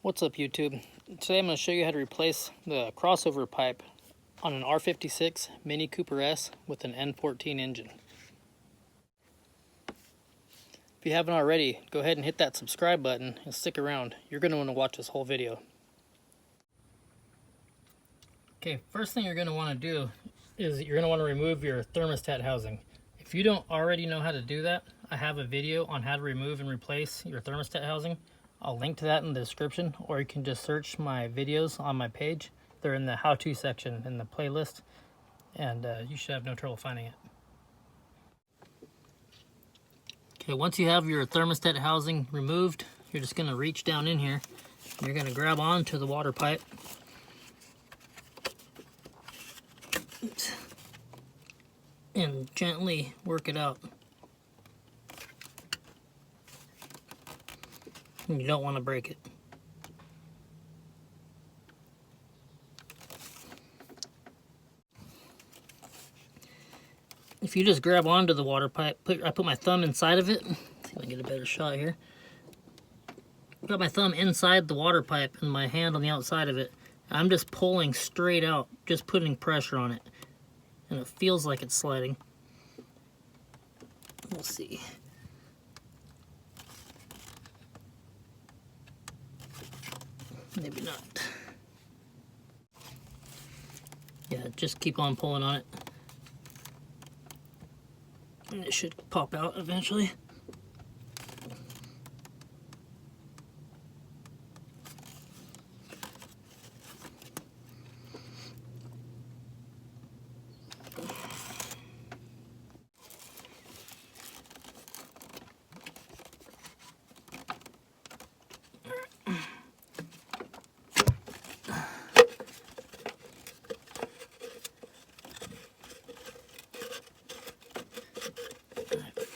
What's up, YouTube? Today I'm going to show you how to replace the crossover pipe on an R56 Mini Cooper S with an N14 engine. If you haven't already, go ahead and hit that subscribe button and stick around. You're going to want to watch this whole video. Okay, first thing you're going to want to do is you're going to want to remove your thermostat housing. If you don't already know how to do that, I have a video on how to remove and replace your thermostat housing. I'll link to that in the description, or you can just search my videos on my page. They're in the how-to section in the playlist, and you should have no trouble finding it. Okay, once you have your thermostat housing removed, you're just going to reach down in here. You're going to grab onto the water pipe. Oops. And gently work it out. You don't want to break it. If you just grab onto the water pipe, I put my thumb inside of it. Let's see if I can get a better shot here. Got my thumb inside the water pipe and my hand on the outside of it. I'm just pulling straight out, just putting pressure on it. And it feels like it's sliding. We'll see. Maybe not. Yeah, just keep on pulling on it. And it should pop out eventually.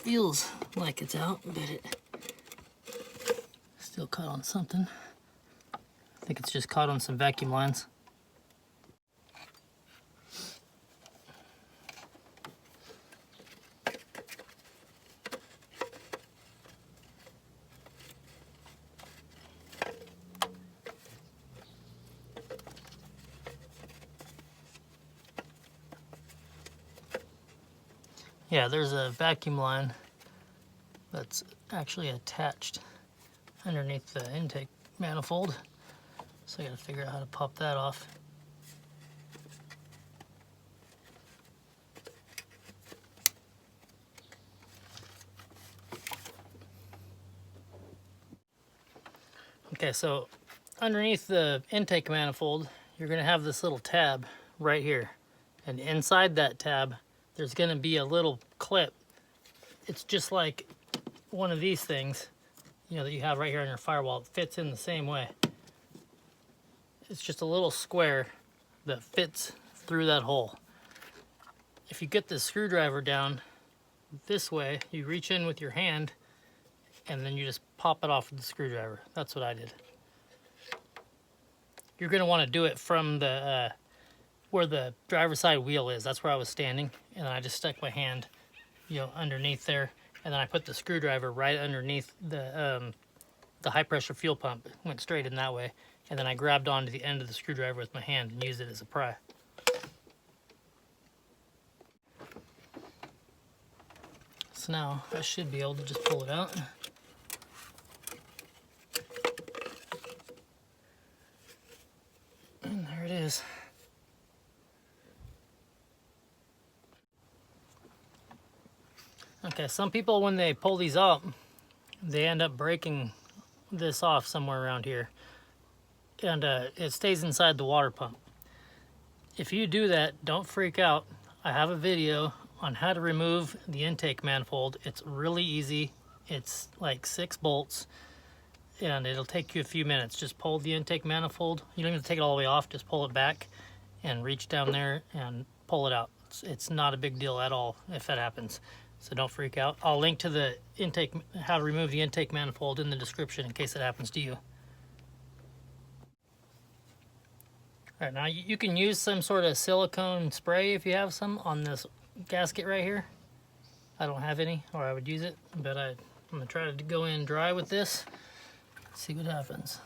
Feels like it's out, but it still caught on something. I think it's just caught on some vacuum lines. Yeah, there's a vacuum line that's actually attached underneath the intake manifold. So I gotta figure out how to pop that off. Okay, so underneath the intake manifold, you're gonna have this little tab right here. And inside that tab, there's gonna be a little clip. It's just like one of these things, you know, that you have right here on your firewall. It fits in the same way. It's just a little square that fits through that hole. If you get the screwdriver down this way, you reach in with your hand and then you just pop it off with the screwdriver. That's what I did. You're gonna wanna do it from the where the driver's side wheel is. That's where I was standing, and I just stuck my hand, you know, underneath there, and then I put the screwdriver right underneath the high pressure fuel pump. It went straight in that way, and then I grabbed onto the end of the screwdriver with my hand and used it as a pry. So now I should be able to just pull it out. And there it is. Okay, some people, when they pull these out, they end up breaking this off somewhere around here. And it stays inside the water pump. If you do that, don't freak out. I have a video on how to remove the intake manifold. It's really easy. It's like 6 bolts, and it'll take you a few minutes. Just pull the intake manifold. You don't even take it all the way off. Just pull it back and reach down there and pull it out. It's not a big deal at all if that happens. So don't freak out. I'll link to the intake, how to remove the intake manifold in the description in case it happens to you. All right, now you can use some sort of silicone spray if you have some on this gasket right here. I don't have any, or I would use it, but I'm gonna try to go in dry with this. See what happens.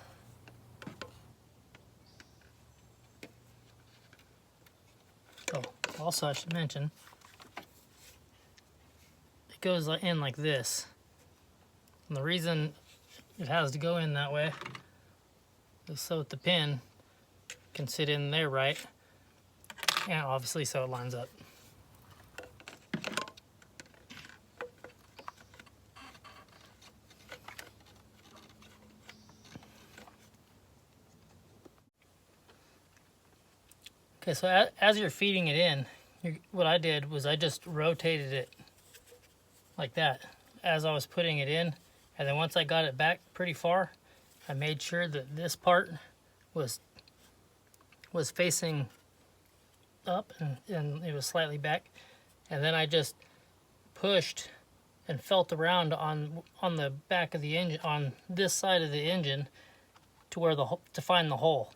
Also, I should mention, it goes in like this. And the reason it has to go in that way is so that the pin can sit in there right, and obviously so it lines up. Okay, so as you're feeding it in, what I did was I just rotated it like that as I was putting it in, and then once I got it back pretty far, I made sure that this part was facing up and it was slightly back, and then I just pushed and felt around on the back of the engine, on this side of the engine, to where to find the hole.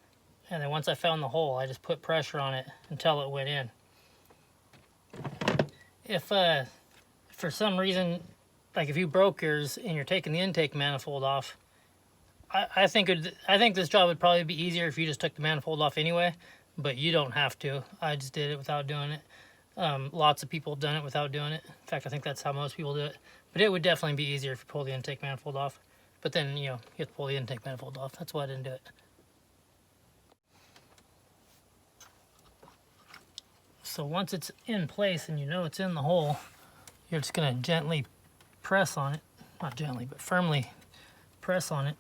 And then once I found the hole, I just put pressure on it until it went in. If for some reason, like if you broke yours and you're taking the intake manifold off, I think this job would probably be easier if you just took the manifold off anyway, but you don't have to. I just did it without doing it. Lots of people have done it without doing it. In fact, I think that's how most people do it. But it would definitely be easier if you pull the intake manifold off. But then, you know, you have to pull the intake manifold off. That's why I didn't do it. So once it's in place and you know it's in the hole, you're just going to gently press on it. Not gently, but firmly press on it.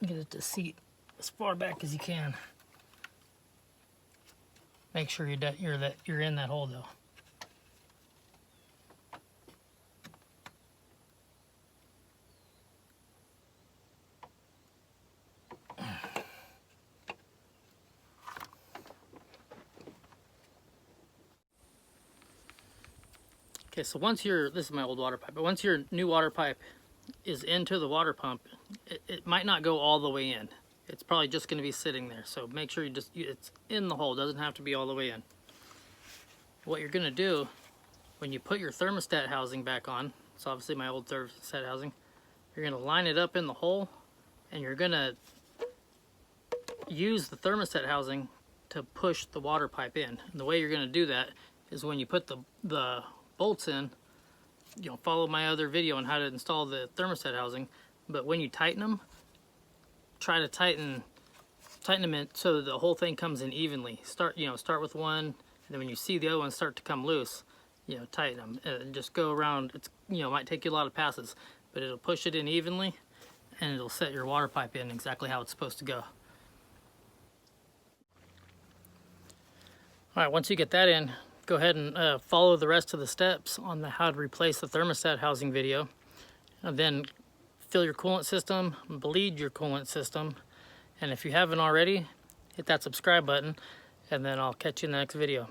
Get it to seat as far back as you can. Make sure you're in that hole though. Okay, so once this is my old water pipe, but once your new water pipe is into the water pump, it might not go all the way in. It's probably just going to be sitting there. So make sure it's in the hole. It doesn't have to be all the way in. What you're going to do when you put your thermostat housing back on, it's obviously my old thermostat housing, you're going to line it up in the hole, and you're going to use the thermostat housing to push the water pipe in. And the way you're going to do that is when you put the bolts in, you know, follow my other video on how to install the thermostat housing, but when you tighten them, try to tighten them in so that the whole thing comes in evenly. Start with one, and then when you see the other one start to come loose, you know, tighten them and just go around. It's, you know, might take you a lot of passes, but it'll push it in evenly, and it'll set your water pipe in exactly how it's supposed to go. All right, once you get that in, go ahead and follow the rest of the steps on the how to replace the thermostat housing video, and then fill your coolant system, bleed your coolant system, and if you haven't already, hit that subscribe button, and then I'll catch you in the next video.